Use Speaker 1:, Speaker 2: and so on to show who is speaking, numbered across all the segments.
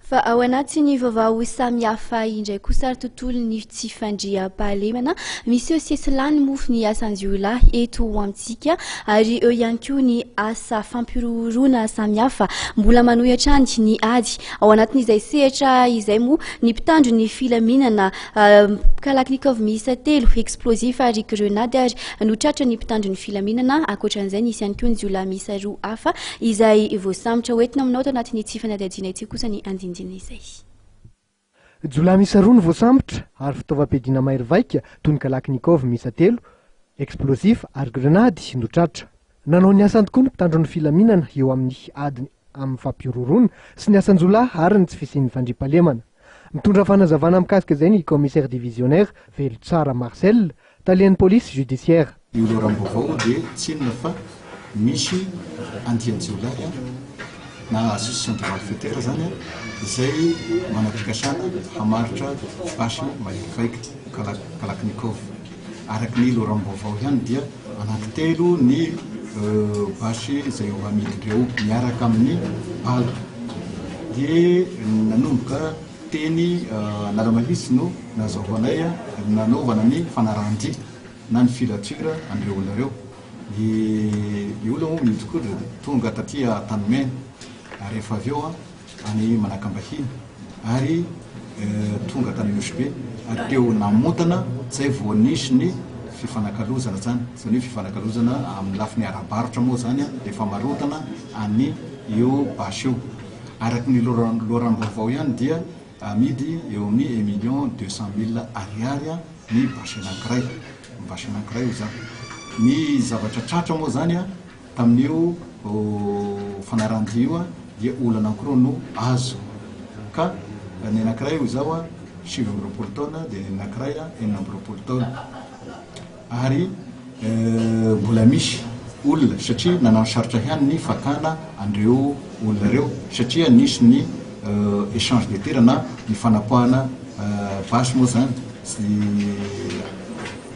Speaker 1: Fa ao anatin'ny vaovao samihafa indray kosa ary tontolon'ny tsy fandriam-pahalemana misy eo siesilany mofo ny asan'izy lahy eto amintsika ary eo ihany koa ny asa fampiroroana samihafa mbola manohitra ny ady ao anatin'izay sehatra izay moa ny mpitandro ny filaminana kalaknikov miisa 3 explosif ary grenady ary notratra ny mpitandro ny filaminana ankoatran'izay nisy ihany koa ny jiolahy miisa 2 hafa izay voasambotra hoentina aminao tao anatin'ny tsy fanadihadiana ity kosa ny andindina izay.
Speaker 2: Jiolahy miisa 2 ny voasambotra ary fitaovam-piadiana mahery-vaika toy ny kalaknikov miisa 3 explosif ary grenady notratra. Nanao ny asany tokoa ny mpitandro ny filaminana eo amin'ny adiny amin'ny fampiroroana sy ny asan-jiolahy ary ny tsy fisian'ny fandriam-pahalemana. Mitondra fanazavana mikasika izay ny commissaire divisionnaire Velotsara Marcel talian'ny police judiciaire.
Speaker 3: Io loram-baovao dia tsy inona fa misy andian-jiolahy na association de malfaiteurs zany izay manapikasana hamaritra basy mahery-vaika kalaknikov. Araky ny loram-baovao ihany dia anankitelo ny basy izay amidindreo miaraka amin'ny bala. Dia nanomboka teny naramahitsy no nazahoanay nanaovana ny fanarandy na ny filature andreo olonareo. Ny olona moa midikoa tonga taty Tanimena ary rehefa avy eo any Manakambahiny ary tonga tany Nosbe ary teo namontana zay vao nisy ny fifanakalozana zany. Zany hoe fifanakalozana amin'ny lafiny arabarotra moa zany efa marotana any io basy io. Araky ny loram-baovao ihany dia amidy eo amin'ny 1,200,000 ariary ny basy anankiray. Basy anankiray io zany. Ny zavatra tratra moa zany tamin'io fanarandy io dia olana anankiroa no azo. Ka ny anankiray io zao 7 taona dia ny anankiray 4 taona. Ary mbola misy olona satria nanao sarotra ihany ny fakana andreo olona reo satria nisy ny échange de tir na ny fanapohana basy moa zany sy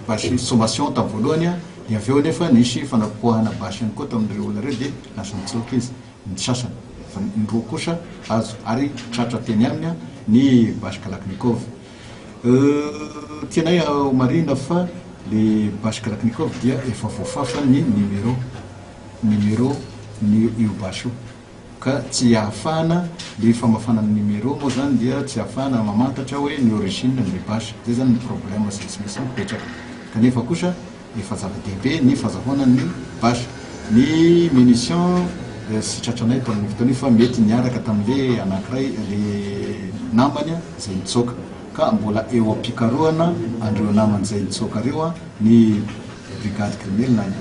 Speaker 3: basy sommation tamin'ny voalohany dia avy eo nefa nisy fanapohana basy ihany koa tamin'ireo olona reo dia lasa nitsoka izy ny sasany fa ny roa kosa azo ary tratra teny aminy ny basy kalaknikov. Tianay marina fa le basy kalaknikov dia efa voafafa ny numéro ny io basy io ka tsy ahafahana le famafana ny numéro moa zany dia tsy ahafahana mamantatra hoe ny origine ny basy. Zay zany ny problème sy misy mipetraka kanefa kosa efa zava-dehibe ny fahazahoana ny basy. Ny munition sy tratranay tamin'ny fotoana fa mety niaraka tamin'le anankiray le namany zay nitsoka ka mbola eo am-pikarohana andreo namany zay nitsoka reo ny brigade criminelle na ny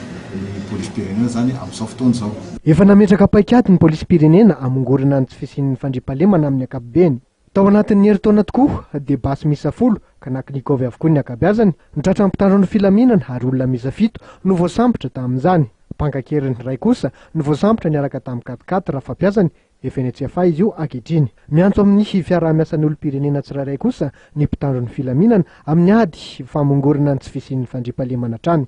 Speaker 3: police pirenena zany amin'izao fotoana zao.
Speaker 2: Efa nametraka paikady ny polisy pirenena amongorina ny tsy fisian'ny fandriam-pahalemana amin'ny ankapobeny. Tao anatin'ny herintaona tokoa dia basy miisa 10 kalaknikov avokoa ny ankabeazany nitratra mpitandro ny filaminana ary olona miisa 7 no voasambotra tamin'izany. Mpankakerin'ny ray kosa no voasambotra niaraka tamin'ny 4x4 raha fampiazany efa eny tsy afa izy io ankehitriny. Miantso amin'ny fiaraha-miasan'ny olom-pirenena tsirairay kosa ny mpitandro ny filaminana amin'ny ady famongorina ny tsy fisian'ny fandriam-pahalemana hatrany.